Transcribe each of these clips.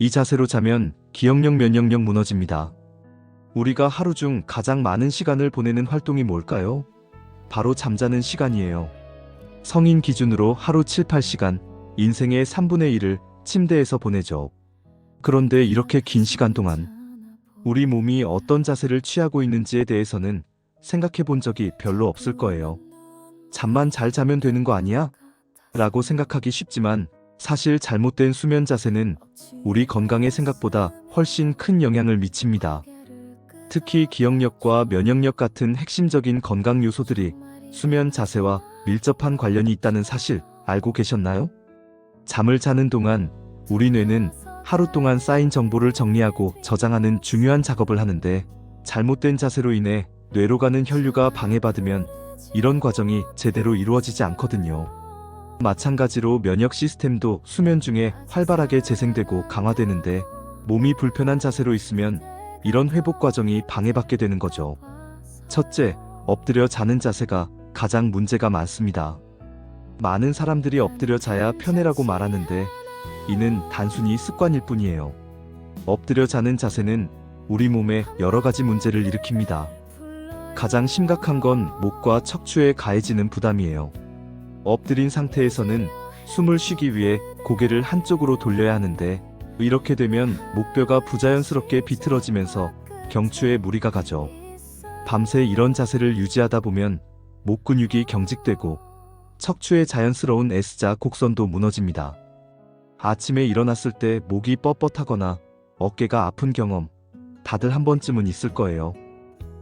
이 자세로 자면 기억력, 면역력 무너집니다. 우리가 하루 중 가장 많은 시간을 보내는 활동이 뭘까요? 바로 잠자는 시간이에요. 성인 기준으로 하루 7, 8시간, 인생의 3분의 1을 침대에서 보내죠. 그런데 이렇게 긴 시간 동안 우리 몸이 어떤 자세를 취하고 있는지에 대해서는 생각해 본 적이 별로 없을 거예요. 잠만 잘 자면 되는 거 아니야? 라고 생각하기 쉽지만 사실 잘못된 수면 자세는 우리 건강에 생각보다 훨씬 큰 영향을 미칩니다. 특히 기억력과 면역력 같은 핵심적인 건강 요소들이 수면 자세와 밀접한 관련이 있다는 사실 알고 계셨나요? 잠을 자는 동안 우리 뇌는 하루 동안 쌓인 정보를 정리하고 저장하는 중요한 작업을 하는데, 잘못된 자세로 인해 뇌로 가는 혈류가 방해받으면 이런 과정이 제대로 이루어지지 않거든요. 마찬가지로 면역 시스템도 수면 중에 활발하게 재생되고 강화되는데, 몸이 불편한 자세로 있으면 이런 회복 과정이 방해받게 되는 거죠. 첫째, 엎드려 자는 자세가 가장 문제가 많습니다. 많은 사람들이 엎드려 자야 편해라고 말하는데 이는 단순히 습관일 뿐이에요. 엎드려 자는 자세는 우리 몸에 여러 가지 문제를 일으킵니다. 가장 심각한 건 목과 척추에 가해지는 부담이에요. 엎드린 상태에서는 숨을 쉬기 위해 고개를 한쪽으로 돌려야 하는데, 이렇게 되면 목뼈가 부자연스럽게 비틀어지면서 경추에 무리가 가죠. 밤새 이런 자세를 유지하다 보면 목 근육이 경직되고 척추의 자연스러운 S자 곡선도 무너집니다. 아침에 일어났을 때 목이 뻣뻣하거나 어깨가 아픈 경험 다들 한 번쯤은 있을 거예요.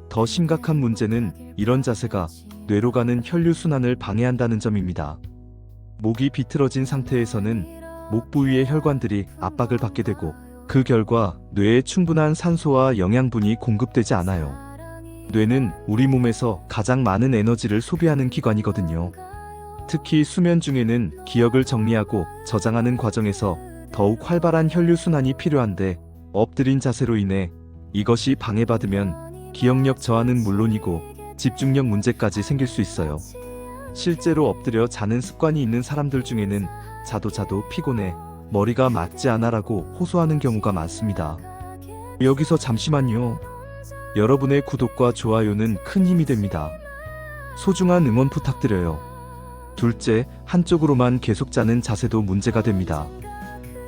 더 심각한 문제는 이런 자세가 뇌로 가는 혈류 순환을 방해한다는 점입니다. 목이 비틀어진 상태에서는 목 부위의 혈관들이 압박을 받게 되고, 그 결과 뇌에 충분한 산소와 영양분이 공급되지 않아요. 뇌는 우리 몸에서 가장 많은 에너지를 소비하는 기관이거든요. 특히 수면 중에는 기억을 정리하고 저장하는 과정에서 더욱 활발한 혈류순환이 필요한데, 엎드린 자세로 인해 이것이 방해받으면 기억력 저하는 물론이고 집중력 문제까지 생길 수 있어요. 실제로 엎드려 자는 습관이 있는 사람들 중에는 자도 피곤해, 머리가 맞지 않아 라고 호소하는 경우가 많습니다. 여기서 잠시만요. 여러분의 구독과 좋아요는 큰 힘이 됩니다. 소중한 응원 부탁드려요. 둘째, 한쪽으로만 계속 자는 자세도 문제가 됩니다.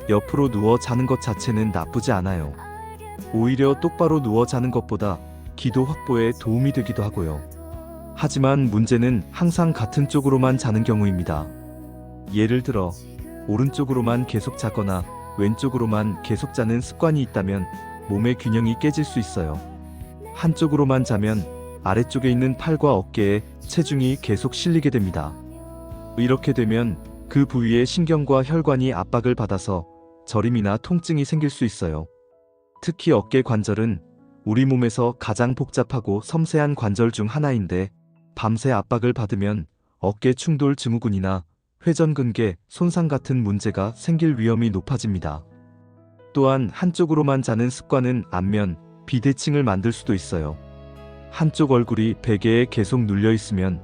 옆으로 누워 자는 것 자체는 나쁘지 않아요. 오히려 똑바로 누워 자는 것보다 기도 확보에 도움이 되기도 하고요. 하지만 문제는 항상 같은 쪽으로만 자는 경우입니다. 예를 들어 오른쪽으로만 계속 자거나 왼쪽으로만 계속 자는 습관이 있다면 몸의 균형이 깨질 수 있어요. 한쪽으로만 자면 아래쪽에 있는 팔과 어깨에 체중이 계속 실리게 됩니다. 이렇게 되면 그 부위의 신경과 혈관이 압박을 받아서 저림이나 통증이 생길 수 있어요. 특히 어깨 관절은 우리 몸에서 가장 복잡하고 섬세한 관절 중 하나인데, 밤새 압박을 받으면 어깨 충돌 증후군이나 회전근개 손상 같은 문제가 생길 위험이 높아집니다. 또한 한쪽으로만 자는 습관은 안면, 비대칭을 만들 수도 있어요. 한쪽 얼굴이 베개에 계속 눌려 있으면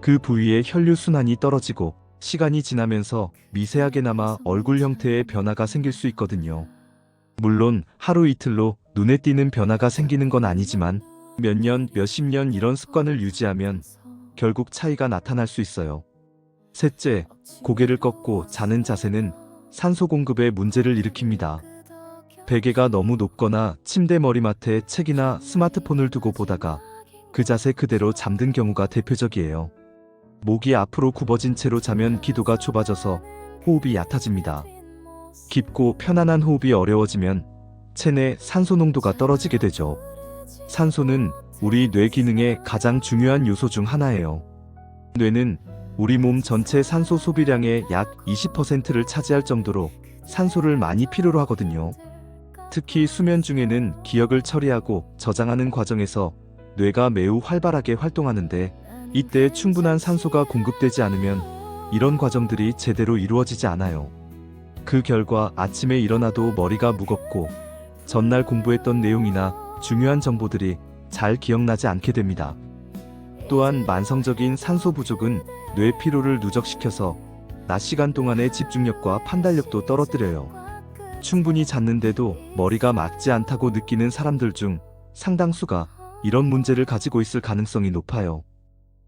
그 부위의 혈류순환이 떨어지고 시간이 지나면서 미세하게나마 얼굴 형태의 변화가 생길 수 있거든요. 물론 하루 이틀로 눈에 띄는 변화가 생기는 건 아니지만 몇 년, 몇십 년 이런 습관을 유지하면 결국 차이가 나타날 수 있어요. 셋째, 고개를 꺾고 자는 자세는 산소 공급에 문제를 일으킵니다. 베개가 너무 높거나 침대 머리맡에 책이나 스마트폰을 두고 보다가 그 자세 그대로 잠든 경우가 대표적이에요. 목이 앞으로 굽어진 채로 자면 기도가 좁아져서 호흡이 얕아집니다. 깊고 편안한 호흡이 어려워지면 체내 산소 농도가 떨어지게 되죠. 산소는 우리 뇌 기능의 가장 중요한 요소 중 하나예요. 뇌는 우리 몸 전체 산소 소비량의 약 20%를 차지할 정도로 산소를 많이 필요로 하거든요. 특히 수면 중에는 기억을 처리하고 저장하는 과정에서 뇌가 매우 활발하게 활동하는데, 이때 충분한 산소가 공급되지 않으면 이런 과정들이 제대로 이루어지지 않아요. 그 결과 아침에 일어나도 머리가 무겁고 전날 공부했던 내용이나 중요한 정보들이 잘 기억나지 않게 됩니다. 또한 만성적인 산소 부족은 뇌 피로를 누적시켜서 낮 시간 동안의 집중력과 판단력도 떨어뜨려요. 충분히 잤는데도 머리가 맑지 않다고 느끼는 사람들 중 상당수가 이런 문제를 가지고 있을 가능성이 높아요.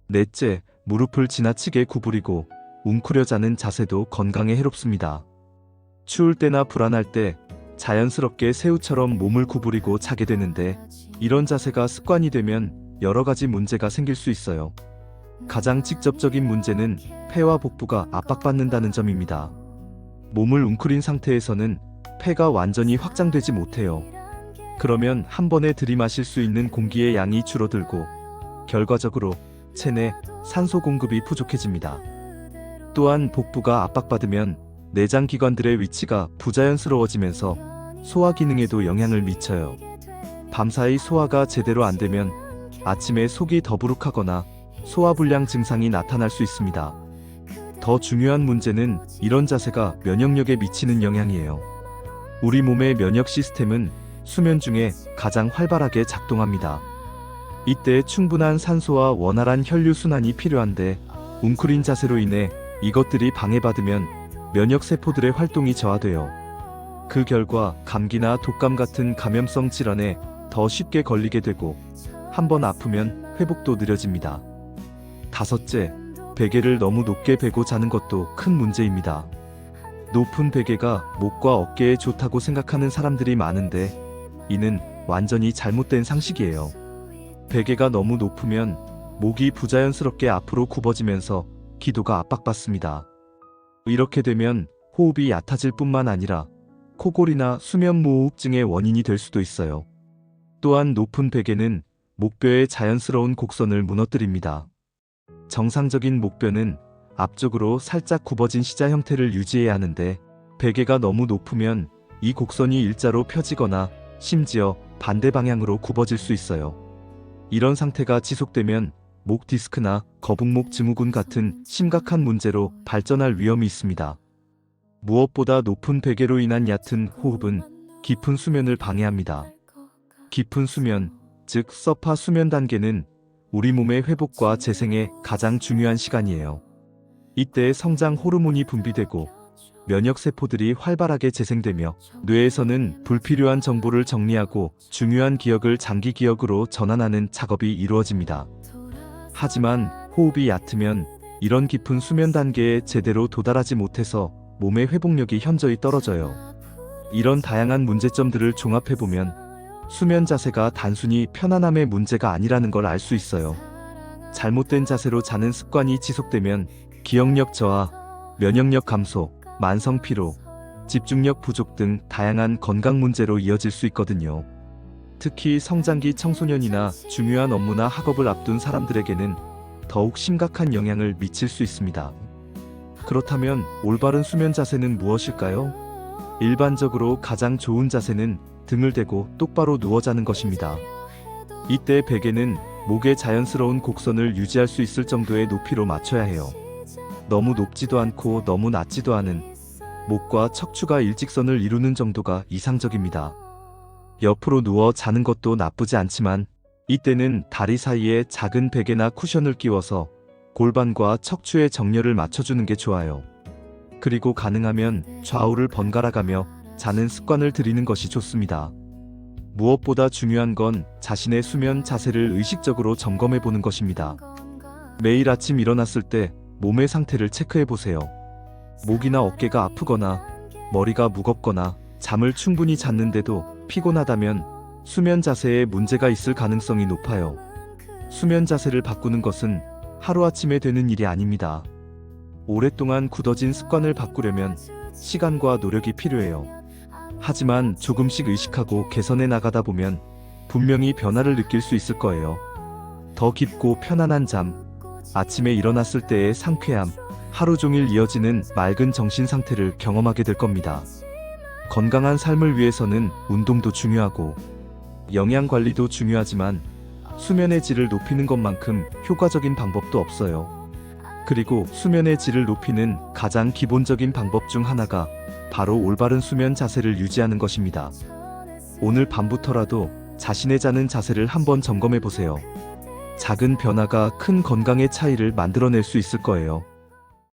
넷째, 무릎을 지나치게 구부리고 웅크려 자는 자세도 건강에 해롭습니다. 추울 때나 불안할 때 자연스럽게 새우처럼 몸을 구부리고 자게 되는데 이런 자세가 습관이 되면 여러 가지 문제가 생길 수 있어요. 가장 직접적인 문제는 폐와 복부가 압박받는다는 점입니다. 몸을 웅크린 상태에서는 폐가 완전히 확장되지 못해요. 그러면 한 번에 들이마실 수 있는 공기의 양이 줄어들고 결과적으로 체내 산소 공급이 부족해집니다. 또한 복부가 압박받으면 내장 기관들의 위치가 부자연스러워지면서 소화 기능에도 영향을 미쳐요. 밤사이 소화가 제대로 안 되면 아침에 속이 더부룩하거나 소화불량 증상이 나타날 수 있습니다. 더 중요한 문제는 이런 자세가 면역력에 미치는 영향이에요. 우리 몸의 면역 시스템은 수면 중에 가장 활발하게 작동합니다. 이때 충분한 산소와 원활한 혈류 순환이 필요한데 웅크린 자세로 인해 이것들이 방해받으면 면역 세포들의 활동이 저하돼요. 그 결과 감기나 독감 같은 감염성 질환에 더 쉽게 걸리게 되고 한번 아프면 회복도 느려집니다. 다섯째, 베개를 너무 높게 베고 자는 것도 큰 문제입니다. 높은 베개가 목과 어깨에 좋다고 생각하는 사람들이 많은데 이는 완전히 잘못된 상식이에요. 베개가 너무 높으면 목이 부자연스럽게 앞으로 굽어지면서 기도가 압박받습니다. 이렇게 되면 호흡이 얕아질 뿐만 아니라 코골이나 수면무호흡증의 원인이 될 수도 있어요. 또한 높은 베개는 목뼈의 자연스러운 곡선을 무너뜨립니다. 정상적인 목뼈는 앞쪽으로 살짝 굽어진 시자 형태를 유지해야 하는데 베개가 너무 높으면 이 곡선이 일자로 펴지거나 심지어 반대 방향으로 굽어질 수 있어요. 이런 상태가 지속되면 목 디스크나 거북목 증후군 같은 심각한 문제로 발전할 위험이 있습니다. 무엇보다 높은 베개로 인한 얕은 호흡은 깊은 수면을 방해합니다. 깊은 수면, 즉 서파 수면 단계는 우리 몸의 회복과 재생에 가장 중요한 시간이에요. 이때 성장 호르몬이 분비되고 면역세포들이 활발하게 재생되며 뇌에서는 불필요한 정보를 정리하고 중요한 기억을 장기 기억으로 전환하는 작업이 이루어집니다. 하지만 호흡이 얕으면 이런 깊은 수면 단계에 제대로 도달하지 못해서 몸의 회복력이 현저히 떨어져요. 이런 다양한 문제점들을 종합해보면 수면 자세가 단순히 편안함의 문제가 아니라는 걸 알 수 있어요. 잘못된 자세로 자는 습관이 지속되면 기억력 저하, 면역력 감소, 만성 피로, 집중력 부족 등 다양한 건강 문제로 이어질 수 있거든요. 특히 성장기 청소년이나 중요한 업무나 학업을 앞둔 사람들에게는 더욱 심각한 영향을 미칠 수 있습니다. 그렇다면 올바른 수면 자세는 무엇일까요? 일반적으로 가장 좋은 자세는 등을 대고 똑바로 누워 자는 것입니다. 이때 베개는 목의 자연스러운 곡선을 유지할 수 있을 정도의 높이로 맞춰야 해요. 너무 높지도 않고 너무 낮지도 않은 목과 척추가 일직선을 이루는 정도가 이상적입니다. 옆으로 누워 자는 것도 나쁘지 않지만 이때는 다리 사이에 작은 베개나 쿠션을 끼워서 골반과 척추의 정렬을 맞춰주는 게 좋아요. 그리고 가능하면 좌우를 번갈아가며 자는 습관을 들이는 것이 좋습니다. 무엇보다 중요한 건 자신의 수면 자세를 의식적으로 점검해 보는 것입니다. 매일 아침 일어났을 때 몸의 상태를 체크해 보세요. 목이나 어깨가 아프거나 머리가 무겁거나 잠을 충분히 잤는데도 피곤하다면 수면 자세에 문제가 있을 가능성이 높아요. 수면 자세를 바꾸는 것은 하루아침에 되는 일이 아닙니다. 오랫동안 굳어진 습관을 바꾸려면 시간과 노력이 필요해요. 하지만 조금씩 의식하고 개선해 나가다 보면 분명히 변화를 느낄 수 있을 거예요. 더 깊고 편안한 잠, 아침에 일어났을 때의 상쾌함, 하루 종일 이어지는 맑은 정신 상태를 경험하게 될 겁니다. 건강한 삶을 위해서는 운동도 중요하고 영양 관리도 중요하지만 수면의 질을 높이는 것만큼 효과적인 방법도 없어요. 그리고 수면의 질을 높이는 가장 기본적인 방법 중 하나가 바로 올바른 수면 자세를 유지하는 것입니다. 오늘 밤부터라도 자신의 자는 자세를 한번 점검해 보세요. 작은 변화가 큰 건강의 차이를 만들어낼 수 있을 거예요.